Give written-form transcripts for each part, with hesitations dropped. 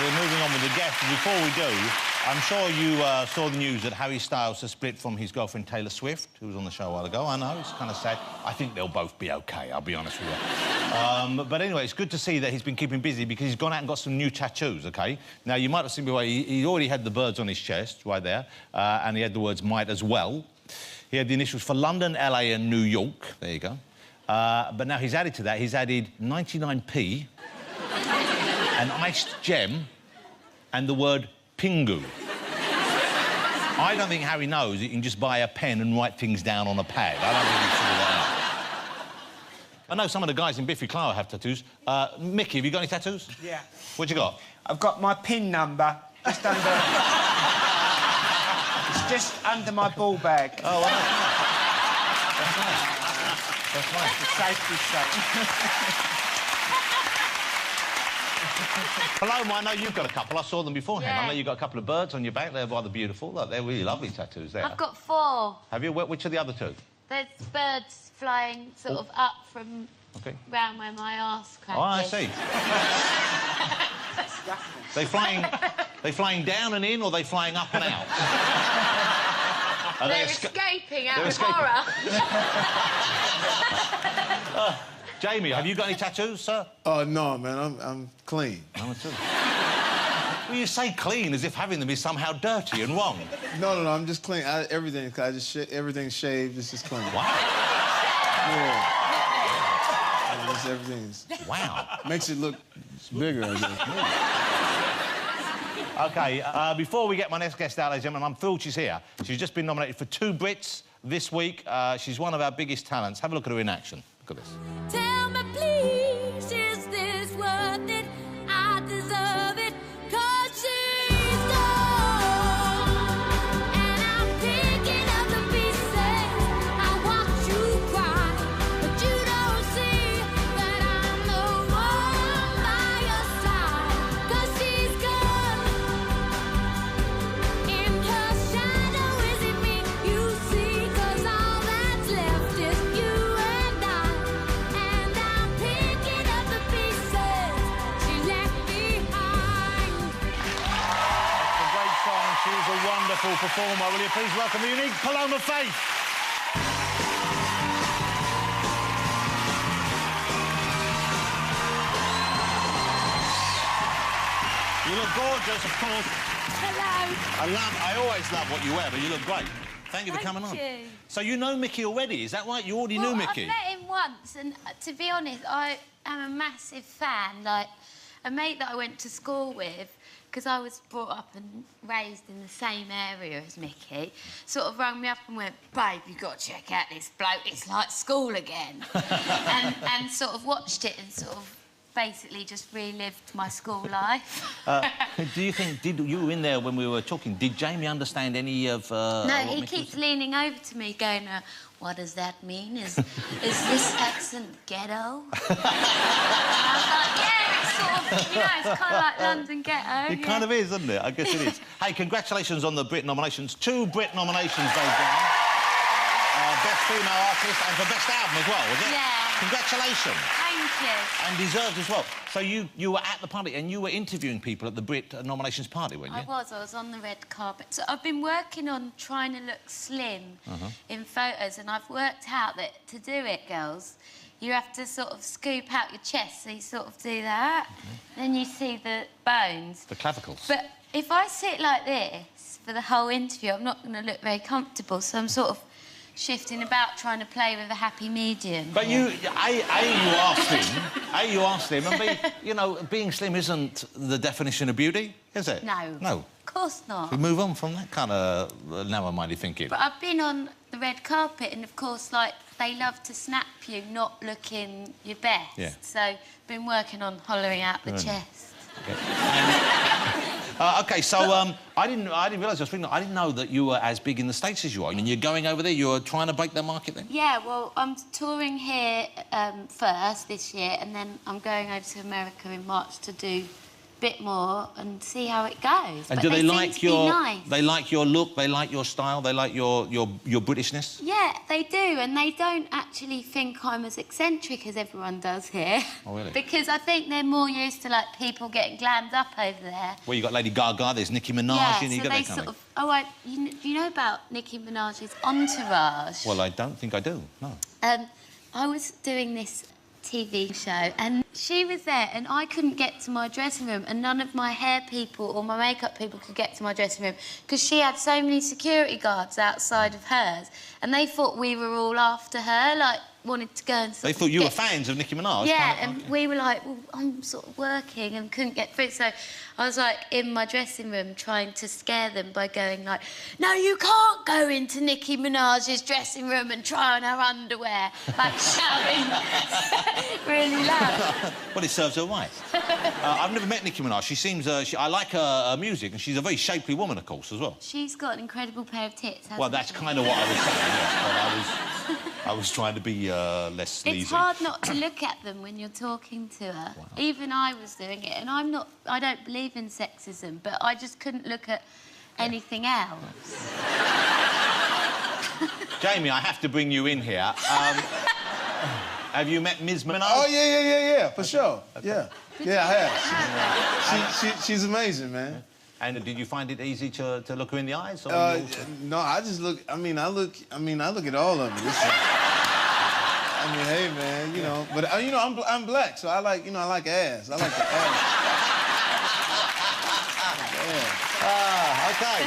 we're moving on with the guests. Before we do, I'm sure you saw the news that Harry Styles has split from his girlfriend Taylor Swift, who was on the show a while ago. I know, it's kind of sad. I think they'll both be OK, I'll be honest with you. But anyway, it's good to see that he's been keeping busy because he's gone out and got some new tattoos, OK? Now, you might have seen before, he already had the birds on his chest, right there, and he had the words might as well. He had the initials for London, LA and New York. There you go. But now he's added to that, he's added 99p, an iced gem, and the word Pingu. I don't think Harry knows he can just buy a pen and write things down on a pad. I don't think he's figured that out. I know some of the guys in Biffy, Clyro have tattoos. Micky, have you got any tattoos? Yeah. What you got? I've got my PIN number just under... It's just under my ball bag. Oh, well, that's nice. That's nice. For safety's sake. Paloma, I know you've got a couple. I saw them beforehand. Yeah. I know you've got a couple of birds on your back. They're rather beautiful. Look, they're really lovely tattoos there. I've got 4. Have you? Which are the other 2? There's birds flying sort of up from round where my arse crack Oh, I is. see. They flying down and in, or they flying up and out? They're escaping out of horror. Jamie, have you got any tattoos, sir? Oh, no, man, I'm clean. No, too. Well, you say clean as if having them is somehow dirty and wrong. No, I'm just clean. Everything, everything's shaved. It's just clean. Wow. Yeah. Just everything's... Wow. Makes it look bigger, I guess. OK, before we get my next guest out, ladies and gentlemen, I'm thrilled she's here. She's just been nominated for 2 Brits this week. She's one of our biggest talents. Have a look at her in action. Look at this. Tell me, please, is this worth it? I deserve it, 'cause she's gone. And I'm picking up the pieces. I watch you cry, but you don't see that I'm the one by your side. 'Cause she's gone. In her shadow, is it me you see? 'Cause all that's left is you and I. And I'm picking up the pieces she left behind. It's a great song. She's a wonderful performer. Will you please welcome the unique Paloma Faith? You look gorgeous, of course. Hello. I always love what you wear, but you look great. Thank you for coming on. Thank you. So you know Micky already, is that right? You already knew Micky? I've met him once, and to be honest, I am a massive fan. Like, a mate that I went to school with, because I was brought up and raised in the same area as Micky, sort of rang me up and went, babe, you've got to check out this bloke, it's like school again. and sort of watched it and sort of basically just relived my school life. Do you think, you were in there when we were talking, did Jamie understand any of... No, what he Micky keeps was... leaning over to me going, what does that mean? Is this accent ghetto? And I was like, yeah, it's sort of, you know, it's kind of like London ghetto. It kind of is, isn't it? I guess it is. Hey, congratulations on the Brit nominations. 2 Brit nominations they've done. Best Female Artist and for Best Album as well, was it? Yeah. Congratulations. Thank you. And deserved as well. So you were at the party and you were interviewing people at the Brit nominations party, weren't you? I was on the red carpet. So I've been working on trying to look slim in photos, and I've worked out that to do it, girls, you have to sort of scoop out your chest, so you sort of do that. Then you see the bones. The clavicles. But if I sit like this for the whole interview, I'm not going to look very comfortable, so I'm sort of shifting about, trying to play with a happy medium. But you asked him, and B, you know, being slim isn't the definition of beauty, is it? No. No. Of course not. We move on from that kind of narrow-minded thinking. But I've been on the red carpet, and of course, like, they love to snap you not looking your best. Yeah. So, been working on hollowing out the chest. OK, so I didn't realise I didn't know that you were as big in the States as you are. And you're going over there, you're trying to break that market then? Yeah, well, I'm touring here first this year, and then I'm going over to America in March to do bit more and see how it goes. And but do they like seem to be your... nice. They like your look, they like your style, they like your Britishness? Yeah, they do, and they don't actually think I'm as eccentric as everyone does here. Oh, really? Because I think they're more used to, like, people getting glammed up over there. Well, you got Lady Gaga, there's Nicki Minaj, Yeah, you so got they that kind sort of... Oh, you know about Nicki Minaj's entourage? Well, I don't think I do, no. I was doing this TV show and she was there and I couldn't get to my dressing room and none of my hair people or my makeup people could get to my dressing room because she had so many security guards outside of hers and they thought we were all after her, like, wanted to go and They thought you were fans of Nicki Minaj? Yeah, and we were like, well, I'm sort of working and couldn't get through. So I was, like, in my dressing room trying to scare them by going, like, no, you can't go into Nicki Minaj's dressing room and try on her underwear, like, shouting really loud. Well, it serves her right. I've never met Nicki Minaj. She seems... I like her music, and she's a very shapely woman, of course, as well. She's got an incredible pair of tits, hasn't Well, that's she? kind of what I was saying, yes. But I was trying to be less sleazy. It's hard not to look at them when you're talking to her. Wow. Even I was doing it, and I don't believe in sexism, but I just couldn't look at anything else. Jamie, I have to bring you in here. Have you met Ms. Minaj? Oh, yeah, for sure. Okay. Yeah, I have. She's amazing, man. And did you find it easy to look her in the eyes? Or no, I just look. I mean, I look at all of them. I mean, hey, man, you know. But you know, I'm black, so I like ass. I like the ass. Okay.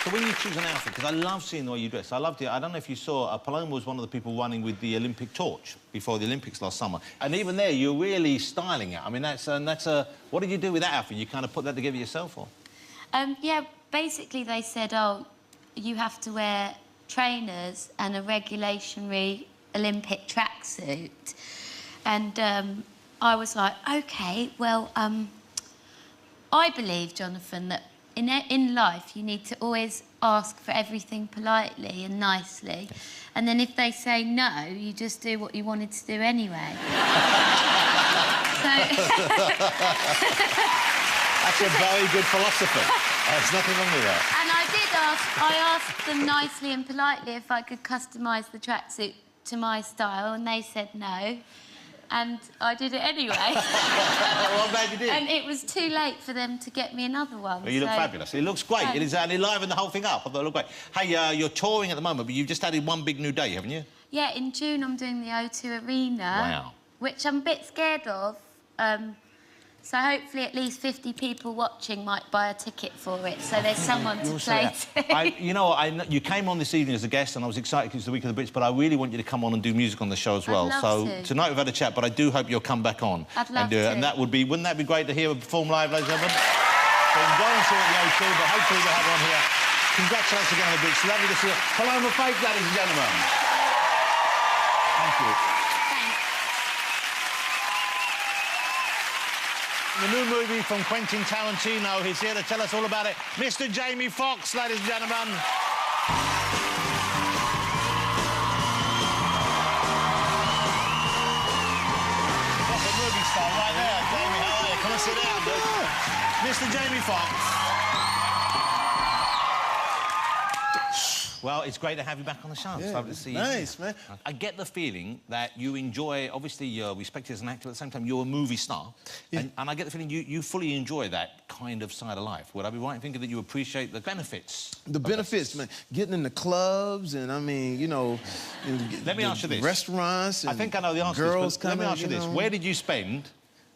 So when you choose an outfit, because I love seeing the way you dress. I loved it. I don't know if you saw, Paloma was one of the people running with the Olympic torch before the Olympics last summer. And even there, you're really styling it. I mean, that's a... What did you do with that outfit? You kind of put that together yourself, or...? Yeah, basically they said, oh, you have to wear trainers and a regulationary Olympic tracksuit. And I was like, OK, well, I believe, Jonathan, that in life, you need to always ask for everything politely and nicely. And then if they say no, you just do what you wanted to do anyway. That's a very good philosophy. There's nothing wrong with that. And I asked them nicely and politely if I could customise the tracksuit to my style, and they said no. And I did it anyway. Well, I'm glad you did. And it was too late for them to get me another one. Well, you look fabulous. It looks great. It is, and it livened the whole thing up. I thought it looked great. Hey, you're touring at the moment, but you've just added one big new day, haven't you? Yeah, in June I'm doing the O2 Arena. Wow. Which I'm a bit scared of. So hopefully at least 50 people watching might buy a ticket for it, so there's someone to play to. You know, you came on this evening as a guest, and I was excited because it's the Week of the Brits, but I really want you to come on and do music on the show as well. I'd love to. Tonight we've had a chat, but I do hope you'll come back on. I'd love and do it. to. And that would be, wouldn't that be great to hear her perform live, ladies and gentlemen? So you can go and see her at the O2, but hopefully we'll have her on here. Congratulations again on the Brits. Lovely to see you. Paloma Faith, ladies and gentlemen. Thank you. The new movie from Quentin Tarantino. He's here to tell us all about it. Mr. Jamie Foxx, ladies and gentlemen. Proper movie star right there. Jamie, how are you? Come and sit down, dude. Mr. Jamie Foxx. Well, it's great to have you back on the show. It's lovely to see you. Nice, man. I get the feeling that you enjoy, obviously, you're respected as an actor, at the same time, you're a movie star. Yeah. And I get the feeling you fully enjoy that kind of side of life. Would I be right in thinking that you appreciate the benefits? The benefits, man. Getting in the clubs and, I mean, you know... Let me ask you this. Restaurants and I think I know the answer girls to this, but let me ask you this. Where did you spend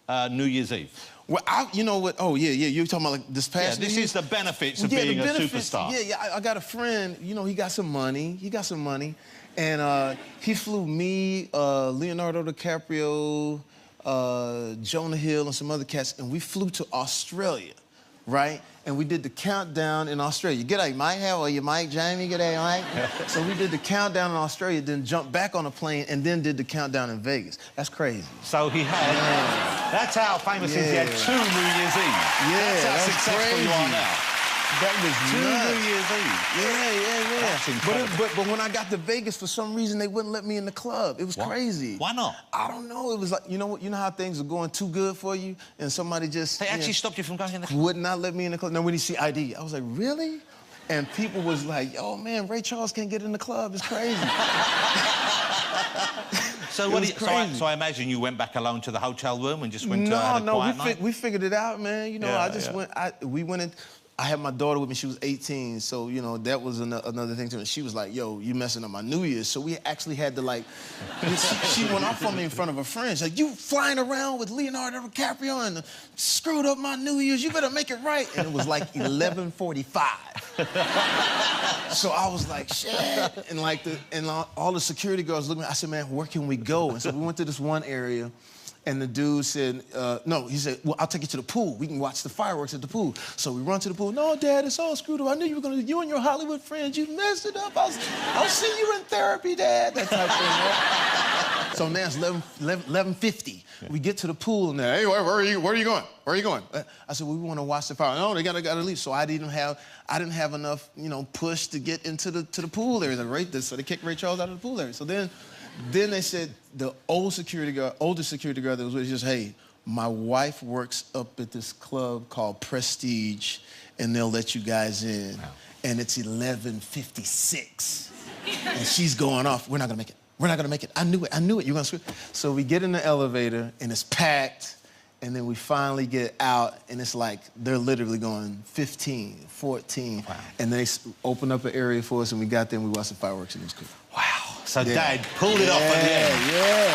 New Year's Eve? Well, you know what? Oh, yeah, you're talking about, like, this past This is the benefits of being a superstar. Yeah, I got a friend, you know, he got some money. And he flew me, Leonardo DiCaprio, Jonah Hill, and some other cats, and we flew to Australia, right? And we did the countdown in Australia. G'day, Mike. How are you, Mike? Jamie, g'day, Mike. So we did the countdown in Australia, then jumped back on a plane, and then did the countdown in Vegas. That's crazy. So he had... Yeah. That's how famous he is. He had 2 New Year's Eve. Yeah, that's how successful crazy. you are now. That was Two nuts. New Year's Eve. Yeah. That's incredible. But when I got to Vegas, for some reason, they wouldn't let me in the club. It was crazy. Why not? I don't know. It was like, you know how things are going too good for you, and somebody just... They actually stopped you from going in the club? would not let me in the club. No, when you see ID, I was like, really? And people was like, oh, man, Ray Charles can't get in the club. It's crazy. So, so I imagine you went back alone to the hotel room and just went to have a quiet night? We figured it out, man. You know, we went in. I had my daughter with me. She was 18, so, you know, that was another thing to me. She was like, yo, you messing up my New Year's. So we actually had to, like... she went off on me in front of her friends. Like, you flying around with Leonardo DiCaprio and screwed up my New Year's. You better make it right. And it was like 11:45. So I was like, shit. And, all the security guards looked at me. I said, man, where can we go? And so we went to this one area. And the dude said, no, he said, well, I'll take you to the pool. We can watch the fireworks at the pool. So we run to the pool. No, Dad, it's all screwed up. I knew you were going to, you and your Hollywood friends, you messed it up. I'll see you in therapy, Dad. That type of thing, right? So now it's 11:50. We get to the pool and hey, where are you going? Where are you going? I said, well, we want to watch the fireworks. No, they gotta leave. So I didn't have enough, you know, push to get into the pool area. So they kicked Ray Charles out of the pool area. So then they said, the oldest security guard that was with us, just, hey, my wife works up at this club called Prestige, and they'll let you guys in. Wow. And it's 11:56. And she's going off. We're not gonna make it. We're not gonna make it. I knew it. You're gonna screw. So we get in the elevator, and it's packed. And then we finally get out, and it's like they're literally going 15, 14. Wow. And they opened up an area for us, and we got there, and we watched the fireworks, and it was cool. Wow. So Dad pulled it off at the end. Yeah.